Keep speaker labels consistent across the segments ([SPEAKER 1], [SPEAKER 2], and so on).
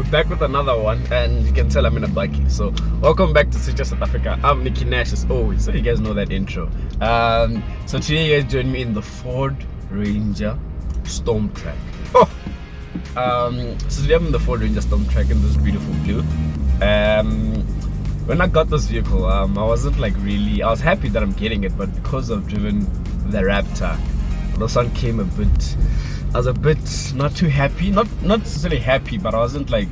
[SPEAKER 1] we're back with another one, and you can tell I'm in a buggy. So welcome back to City South Africa. I'm Nicky Nash as always, so you guys know that intro. So today you guys join me in the Ford Ranger Stormtrak. So today I'm in the Ford Ranger Stormtrak in this beautiful blue. When I got this vehicle, I wasn't like really, I was happy that I'm getting it, but because I've driven the Raptor, this one came a bit, I was a bit not too happy, not necessarily happy, but I wasn't like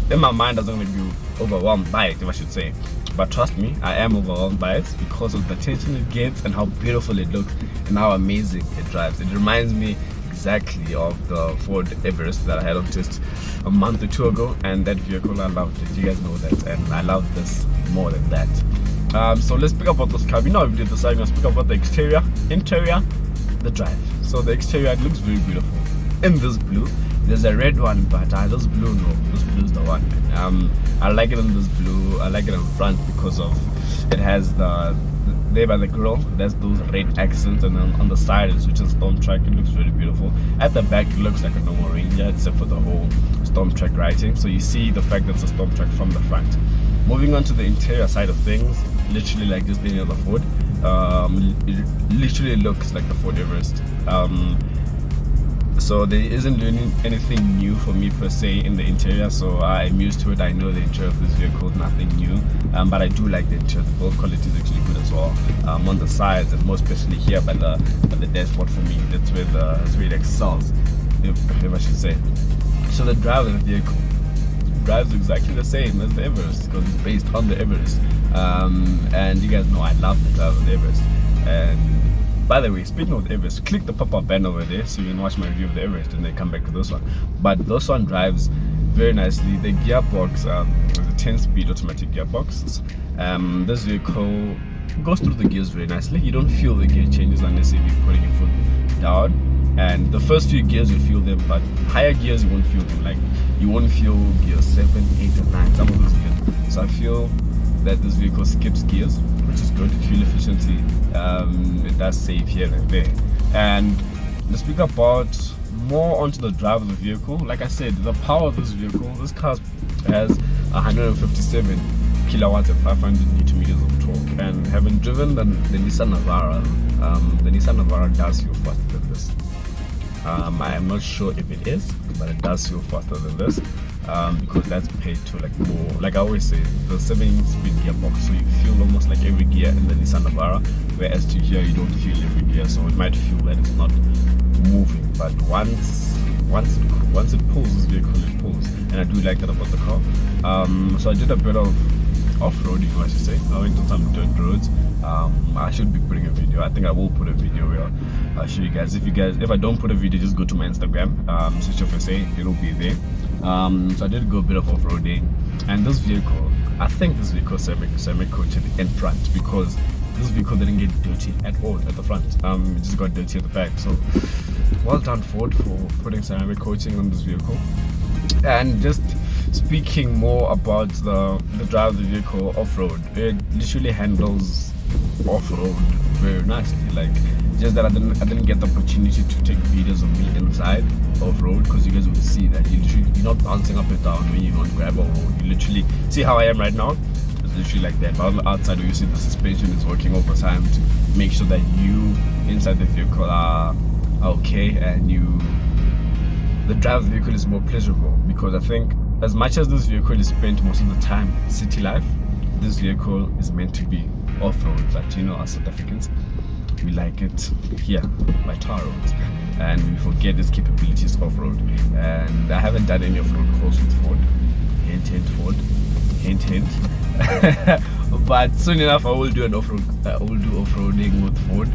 [SPEAKER 1] in my mind I wasn't going to be overwhelmed by it, if I should say. But trust me, I am overwhelmed by it because of the attention it gets and how beautiful it looks and how amazing it drives. It reminds me exactly of the Ford Everest that I had on test a month or two ago, and that vehicle, I loved it. You guys know that, and I love this more than that. So let's speak about this car. You know how we did this. I'm going to speak about the exterior, interior, the drive. So the exterior, it looks very beautiful in this blue. There's a red one, but this blue, no, this blue is the one. I like it in this blue. I like it in front because of it has there by the grill, there's those red accents, and then on the side it's which is Stormtrak. It looks really beautiful. At the back it looks like a normal Ranger except for the whole Stormtrak writing, so you see the fact that it's a Stormtrak from the front. Moving on to the interior side of things, literally like just any other Ford. It literally looks like the Ford Everest. So there isn't really anything new for me per se in the interior, so I'm used to it. I know the interior of this vehicle, nothing new, but I do like the interior. The build quality is actually good as well. On the sides, and more especially here by the dashboard, for me, that's where it excels, if I should say. So the drive of the vehicle drives exactly the same as the Everest because it's based on the Everest. And you guys know I love the drive of the Everest. And by the way, speaking of the Everest, click the pop-up banner over there so you can watch my review of the Everest and then come back to this one. But this one drives very nicely. The gearbox is a 10-speed automatic gearbox. This vehicle goes through the gears very nicely. You don't feel the gear changes unless you're putting your foot down. And the first few gears you feel them, but higher gears you won't feel them. Like you won't feel gear 7, 8, or 9, some of those gears. So I feel that this vehicle skips gears, which is good. Fuel efficiency, it does save here and there. And let's speak about more onto the drive of the vehicle. Like I said, the power of this vehicle, this car has 157 kilowatts and 500 newton meters of torque. And having driven the Nissan Navara, the Nissan Navara does feel faster than this. I am not sure if it is, but it does feel faster than this. Because that's paid to like more, like I always say, the 7-speed gearbox, so you feel almost like every gear in the Nissan Navara, whereas to here you don't feel every gear, so it might feel that it's not moving, but once it pulls, this vehicle, it pulls, and I do like that about the car. So I did a bit of off-roading, I should say. I went on some dirt roads. I should be putting a video. I think I will put a video where I'll show you guys. If I don't put a video, just go to my Instagram, search for say, it'll be there. So I did go a bit of off-roading, and this vehicle, I think this vehicle semi-coated in front because this vehicle didn't get dirty at all at the front. It just got dirty at the back. So well done Ford for putting ceramic coating on this vehicle. And just speaking more about the drive of the vehicle off-road, it literally handles off-road very nicely. Like, just that I didn't get the opportunity to take videos of me inside off-road, because you guys will see that you're not bouncing up and down when you're on gravel road. You literally see how I am right now. It's literally like that. But on the outside, you see the suspension is working overtime to make sure that you inside the vehicle are okay, and the drive of the vehicle is more pleasurable. Because I think as much as this vehicle is spent most of the time city life, this vehicle is meant to be off-road. But you know, as South Africans, we like it here by Tyre roads, and we forget its capabilities off-road. And I haven't done any off-road course with Ford. Hint, hint, Ford. Hint, hint. But soon enough I will do an off-road. I will do off-roading with Ford.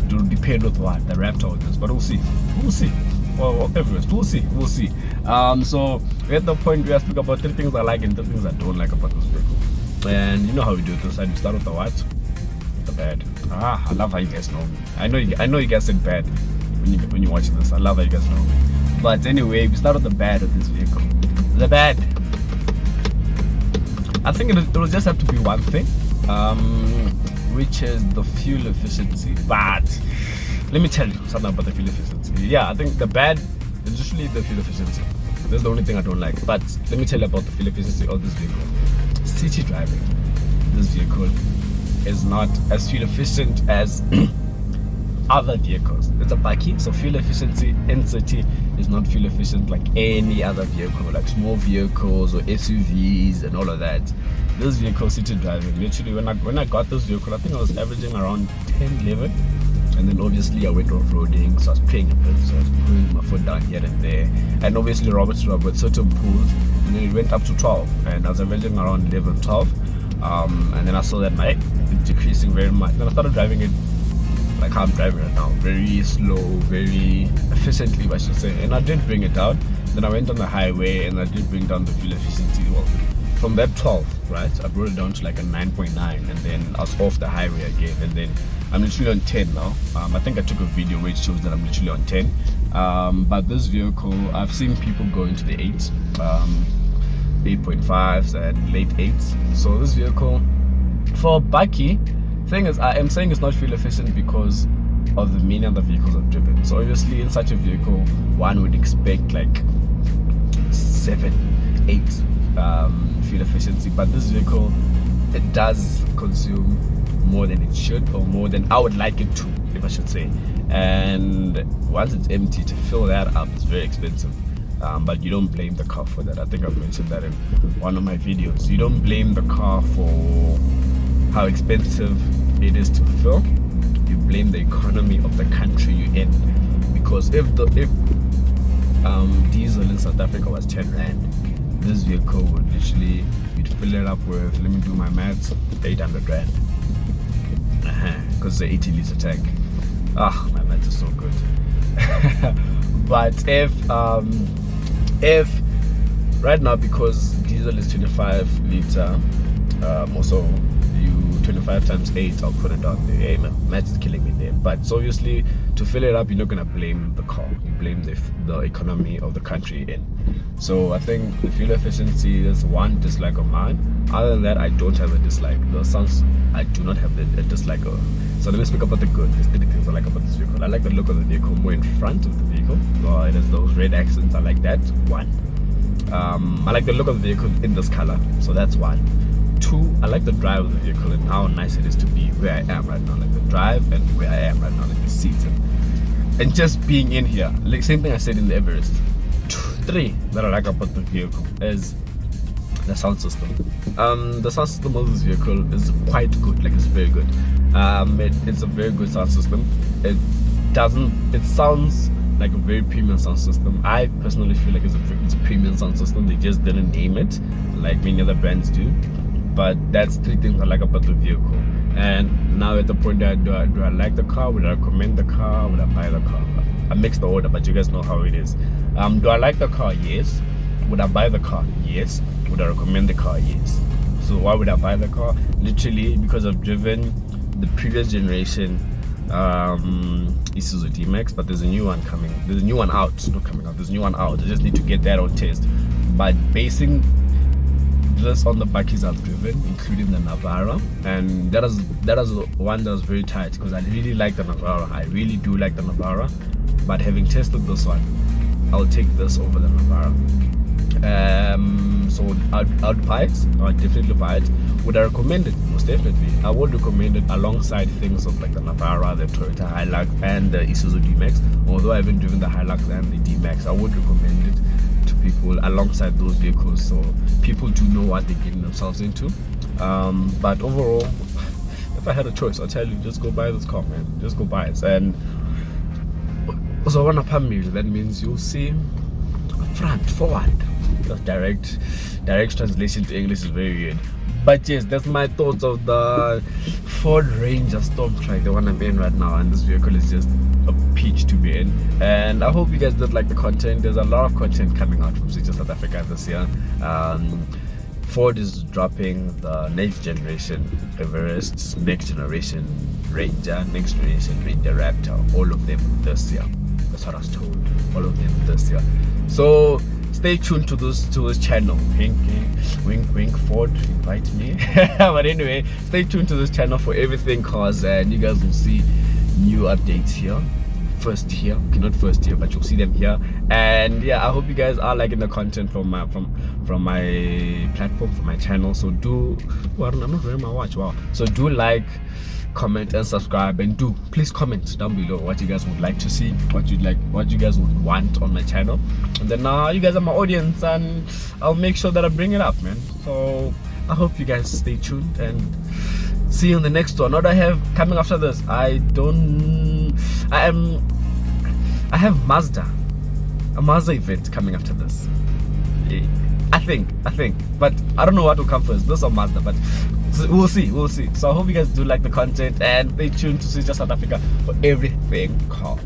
[SPEAKER 1] It will depend on what the Raptor is, but we'll see. We'll see. Well, Everest, we'll see. So we're at the point where I speak about 3 things I like and 3 things I don't like about this vehicle. And you know how we do this. I start with the what? The bad. I love how you guys know me. I know you guys said bad when you watch this. I love how you guys know me. But anyway, we start with the bad of this vehicle. The bad. I think it will just have to be one thing, which is the fuel efficiency. But let me tell you something about the fuel efficiency. Yeah, I think the bad is usually the fuel efficiency. That's the only thing I don't like. But let me tell you about the fuel efficiency of this vehicle. City driving, this vehicle is not as fuel efficient as other vehicles. It's a bakkie, so fuel efficiency in city is not fuel efficient like any other vehicle, like small vehicles or SUVs and all of that. This vehicle, city driving, literally when I got this vehicle, I think I was averaging around 10, 11. And then obviously I went off-roading, so I was playing a bit, so I was putting my foot down here and there. And obviously Robert's with certain pools, and then it went up to 12, and I was averaging around 11, 12. And then I saw that my decreasing very much. Then I started driving it like how I'm driving it now, very slow, very efficiently, I should say. And I did bring it down. Then I went on the highway and I did bring down the fuel efficiency. Well, from that 12, right, I brought it down to like a 9.9, and then I was off the highway again, and then I'm literally on 10 now. I think I took a video which shows that I'm literally on 10. But this vehicle, I've seen people go into the 8s, 8.5s and late 8s. So this vehicle, for bakkie, thing is, I am saying it's not fuel efficient because of the many other vehicles I've driven. So obviously in such a vehicle, one would expect like 7, 8 fuel efficiency, but this vehicle, it does consume more than it should, or more than I would like it to, if I should say. And once it's empty, to fill that up is very expensive. But you don't blame the car for that. I think I've mentioned that in one of my videos. You don't blame the car for how expensive it is to fill. You blame the economy of the country you're in. Because if diesel in South Africa was 10 rand, this vehicle would literally, you'd fill it up with, let me do my maths, 800 rand. Because it's an 80 liter tank. My maths is so good. But if right now, because diesel is 25 liter, also you 25 times 8, I'll put it down there. Hey man, maths is killing me there. But so obviously to fill it up, you're not gonna blame the car, you blame the economy of the country in. So I think the fuel efficiency is one dislike of mine. Other than that, I don't have a dislike. The sounds, I do not have a dislike of. So let me speak about the good, the aesthetic things I like about this vehicle. I like the look of the vehicle more in front of the vehicle. It has those red accents, I like that, one. I like the look of the vehicle in this color, so that's one. Two, I like the drive of the vehicle and how nice it is to be where I am right now. Like the drive and where I am right now, like the seats and just being in here. Like same thing I said in the Everest. Three that I like about the vehicle is the sound system. The sound system of this vehicle is quite good, like it's very good. It's a very good sound system. It sounds like a very premium sound system. I personally feel like it's a premium sound system. They just didn't name it like many other brands do. But that's three things I like about the vehicle. And now at the point that do I like the car? Would I recommend the car? Would I buy the car? I mixed the order, but you guys know how it is. Do I like the car? Yes. Would I buy the car? Yes. Would I recommend the car? Yes. So why would I buy the car? Literally because I've driven the previous generation Isuzu D-Max, but there's a new one coming. There's a new one out. Not coming out. There's a new one out. I just need to get that on test. But basing this on the bakkies I've driven, including the Navara, and that is one that was very tight because I really like the Navara. I really do like the Navara, but having tested this one, I'll take this over the Navara. So I'd buy it. I'd definitely buy it. Would I recommend it? Most definitely. I would recommend it alongside things of like the Navara, the Toyota Hilux, and the Isuzu D-Max. Although I haven't driven the Hilux and the D-Max, I would recommend it to people alongside those vehicles, so people do know what they're getting themselves into. But overall, if I had a choice, I'll tell you, just go buy this car, man. Just go buy it. And so when I that means you'll see front, forward. Direct translation to English is very weird. But yes, that's my thoughts of the Ford Ranger Stormtrak, the one I'm in right now, and this vehicle is just a peach to be in. And I hope you guys did like the content. There's a lot of content coming out from City South Africa this year. Ford is dropping the next generation Everest, next generation Ranger, next generation Ranger Raptor, all of them this year. That's what I was told. All of them this year. So stay tuned to this channel. Wink wink, Ford, invite me. But anyway, stay tuned to this channel for everything cars, and you guys will see new updates here first here. Okay, not first here, but you'll see them here. And yeah, I hope you guys are liking the content from my platform, from my channel. So do, well, I'm not wearing my watch. Wow. So do like, comment and subscribe, and do please comment down below what you guys would like to see, what you guys would want on my channel. And then you guys are my audience, and I'll make sure that I bring it up, man. So I hope you guys stay tuned and see you in the next one. What I have coming after this, I have a Mazda event coming after this. I think, but I don't know what will come first, this or Mazda, but we'll see. So I hope you guys do like the content, and stay tuned to South Africa for everything cars.